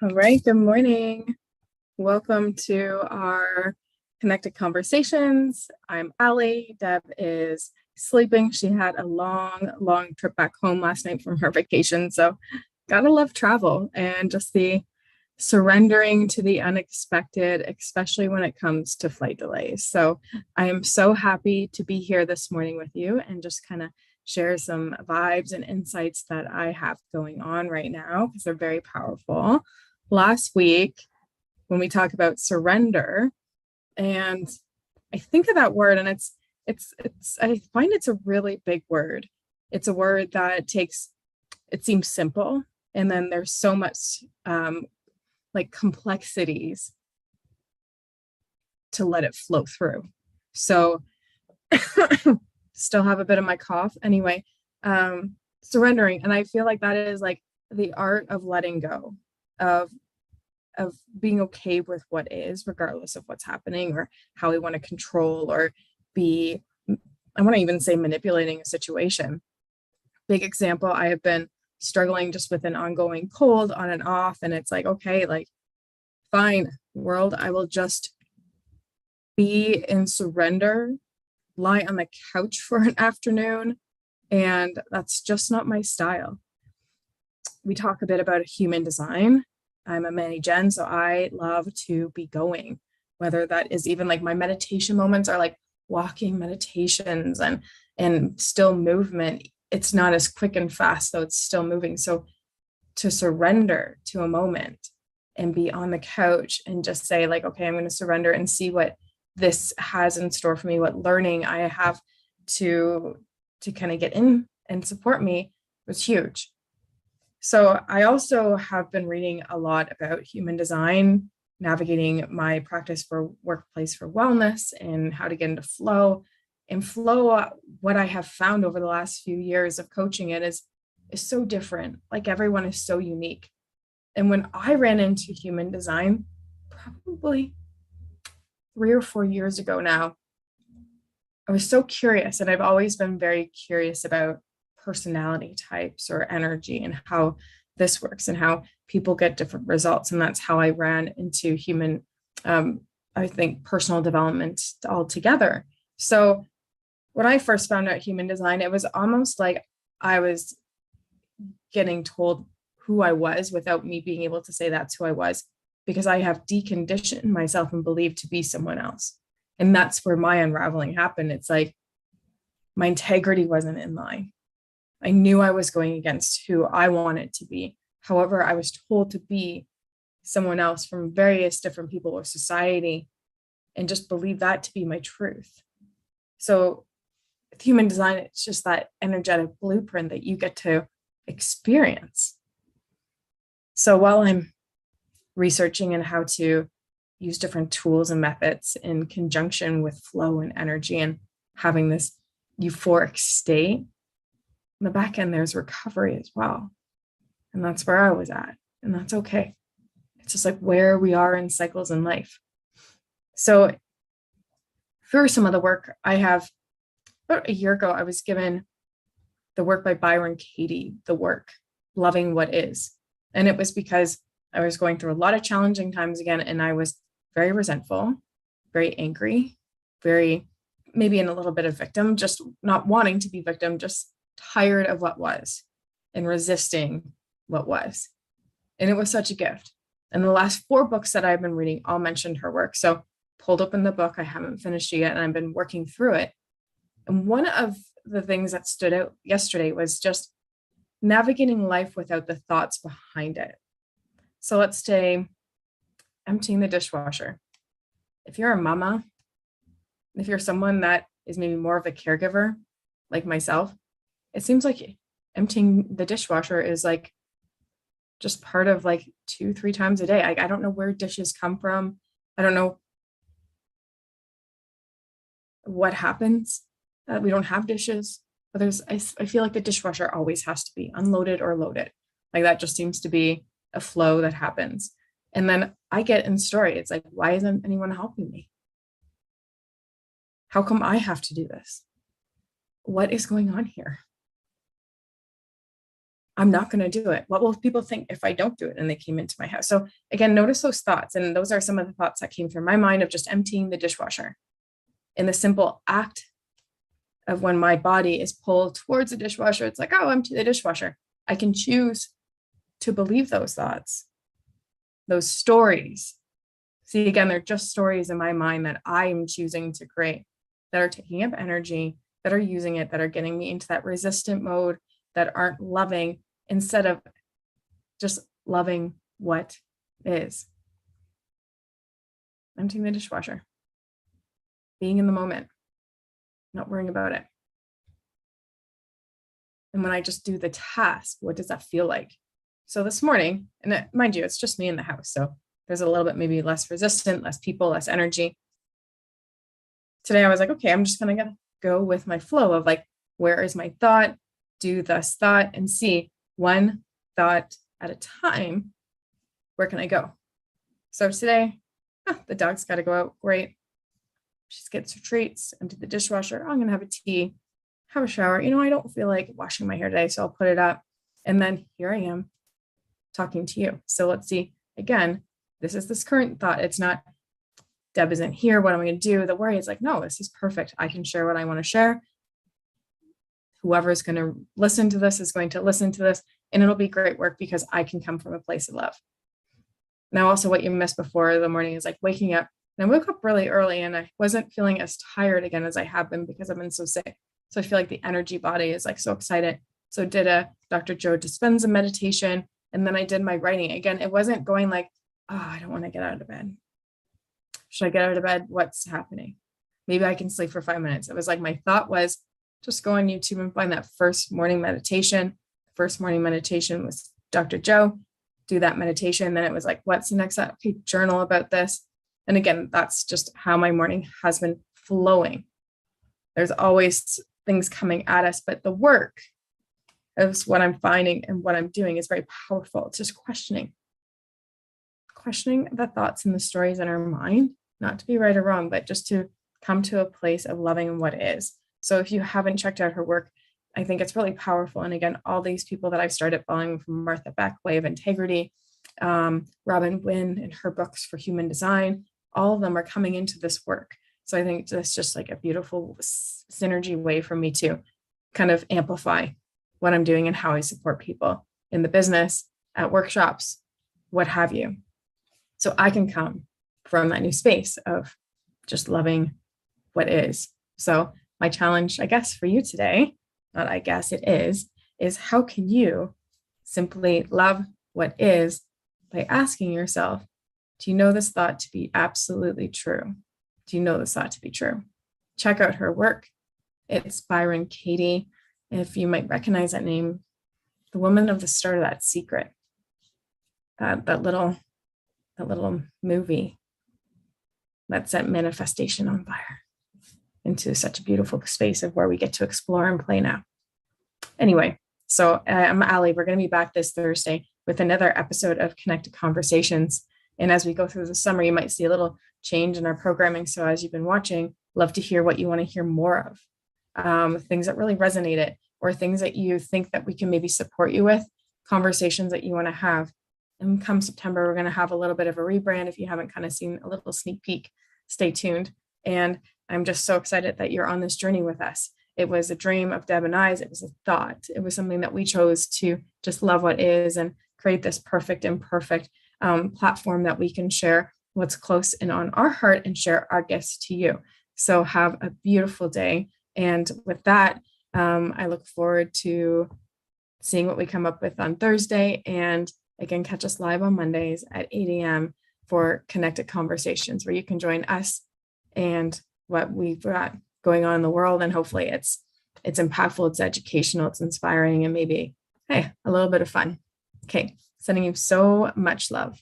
All right, good morning. Welcome to our Connected Conversations. I'm Ali. Deb is sleeping. She had a long trip back home last night from her vacation. So, gotta love travel and just the surrendering to the unexpected, especially when it comes to flight delays. So, I am so happy to be here this morning with you and just kind of share some vibes and insights that I have going on right now because they're very powerful. Last week, when we talk about surrender, and I think of that word, and it's I find it's a really big word. It's a word that it seems simple, and then there's so much like complexities to let it flow through. So still have a bit of my cough anyway. Surrendering, and I feel like that is like the art of letting go of being okay with what is, regardless of what's happening or how we want to control or be, I want to even say manipulating a situation. Big example, I have been struggling just with an ongoing cold on and off, and it's like, okay, like fine, world, I will just be in surrender, lie on the couch for an afternoon, and that's just not my style. We talk a bit about human design. I'm a mini gen, so I love to be going, whether that is even like my meditation moments are like walking meditations and still movement. It's not as quick and fast, though it's still moving. So to surrender to a moment and be on the couch and just say like, okay, I'm going to surrender and see what this has in store for me, what learning I have to kind of get in and support me was huge. So I also have been reading a lot about human design, navigating my practice for workplace for wellness and how to get into flow. And flow, what I have found over the last few years of coaching it is so different. Like everyone is so unique. And when I ran into human design, probably 3 or 4 years ago now, I was so curious, and I've always been very curious about personality types or energy and how this works and how people get different results. And that's how I ran into human, I think, personal development altogether. So when I first found out human design, it was almost like I was getting told who I was without me being able to say that's who I was, because I have deconditioned myself and believed to be someone else. And that's where my unraveling happened. It's like my integrity wasn't in line. I knew I was going against who I wanted to be. However, I was told to be someone else from various different people or society and just believe that to be my truth. So with human design, it's just that energetic blueprint that you get to experience. So while I'm researching and how to use different tools and methods in conjunction with flow and energy and having this euphoric state, in the back end, there's recovery as well. And that's where I was at. And that's okay. It's just like where we are in cycles in life. So for some of the work I have, about a year ago, I was given the work by Byron Katie, the work, Loving What Is. And it was because I was going through a lot of challenging times again. And I was very resentful, very angry, very maybe in a little bit of victim, just not wanting to be victim, just tired of what was and resisting what was. And it was such a gift. And the last 4 books that I've been reading all mentioned her work. So pulled open the book. I haven't finished it yet, and I've been working through it. And one of the things that stood out yesterday was just navigating life without the thoughts behind it. So let's say emptying the dishwasher. If you're a mama, if you're someone that is maybe more of a caregiver like myself, it seems like emptying the dishwasher is like just part of like 2-3 times a day. I don't know where dishes come from. I don't know what happens. We don't have dishes, but I feel like the dishwasher always has to be unloaded or loaded. Like that just seems to be a flow that happens. And then I get in story. It's like, why isn't anyone helping me? How come I have to do this? What is going on here? I'm not going to do it. What will people think if I don't do it? And they came into my house. So again, notice those thoughts. And those are some of the thoughts that came through my mind of just emptying the dishwasher. In the simple act of when my body is pulled towards the dishwasher, it's like, oh, empty the dishwasher. I can choose to believe those thoughts, those stories. See, again, they're just stories in my mind that I'm choosing to create, that are taking up energy, that are using it, that are getting me into that resistant mode, that aren't loving, instead of just loving what is. Emptying the dishwasher, being in the moment, not worrying about it. And when I just do the task, what does that feel like? So this morning, and mind you, it's just me in the house. So there's a little bit maybe less resistant, less people, less energy. Today I was like, okay, I'm just going to go with my flow of like, where is my thought? Do this thought and see one thought at a time. Where can I go? So today, the dog's got to go out. Great. She gets her treats, empty the dishwasher. I'm going to have a tea, have a shower. I don't feel like washing my hair today, so I'll put it up. And then here I am talking to you. So let's see. Again, this is this current thought. It's not, Deb isn't here. What am I going to do? The worry is like, no, this is perfect. I can share what I want to share. Whoever's going to listen to this is going to listen to this, and it'll be great work because I can come from a place of love. Now, also what you missed before the morning is like waking up. And I woke up really early and I wasn't feeling as tired again as I have been because I've been so sick. So I feel like the energy body is like so excited. So did a Dr. Joe Dispenza meditation. And then I did my writing. Again, it wasn't going like, oh, I don't want to get out of bed. Should I get out of bed? What's happening? Maybe I can sleep for 5 minutes. It was like, my thought was just go on YouTube and find that first morning meditation. First morning meditation was Dr. Joe. Do that meditation. Then it was like, what's the next step? Okay, journal about this. And again, that's just how my morning has been flowing. There's always things coming at us, but the work is what I'm finding and what I'm doing is very powerful. It's just questioning the thoughts and the stories in our mind, not to be right or wrong, but just to come to a place of loving what is. So if you haven't checked out her work, I think it's really powerful. And again, all these people that I've started following, from Martha Beck, Way of Integrity, Robin Wynn and her books for human design, all of them are coming into this work. So I think that's just like a beautiful synergy way for me to kind of amplify what I'm doing and how I support people in the business, at workshops, what have you. So I can come from that new space of just loving what is. So my challenge, I guess, for you today, not I guess it is how can you simply love what is by asking yourself, do you know this thought to be absolutely true? Do you know this thought to be true? Check out her work. It's Byron Katie. If you might recognize that name, the woman of the start of That Secret, that little movie that set manifestation on fire into such a beautiful space of where we get to explore and play now. Anyway, so I'm Ali. We're going to be back this Thursday with another episode of Connected Conversations. And as we go through the summer, you might see a little change in our programming. So as you've been watching, love to hear what you want to hear more of, things that really resonated, or things that you think that we can maybe support you with, conversations that you want to have. And come September, we're going to have a little bit of a rebrand. If you haven't kind of seen a little sneak peek, stay tuned. And I'm just so excited that you're on this journey with us. It was a dream of Deb and I's. It was a thought. It was something that we chose to just love what is and create this perfect imperfect platform that we can share what's close and on our heart and share our gifts to you. So have a beautiful day. And with that, I look forward to seeing what we come up with on Thursday. And again, catch us live on Mondays at 8 a.m. for Connected Conversations, where you can join us and what we've got going on in the world. And hopefully it's impactful, it's educational, it's inspiring, and maybe, hey, a little bit of fun. Okay, sending you so much love.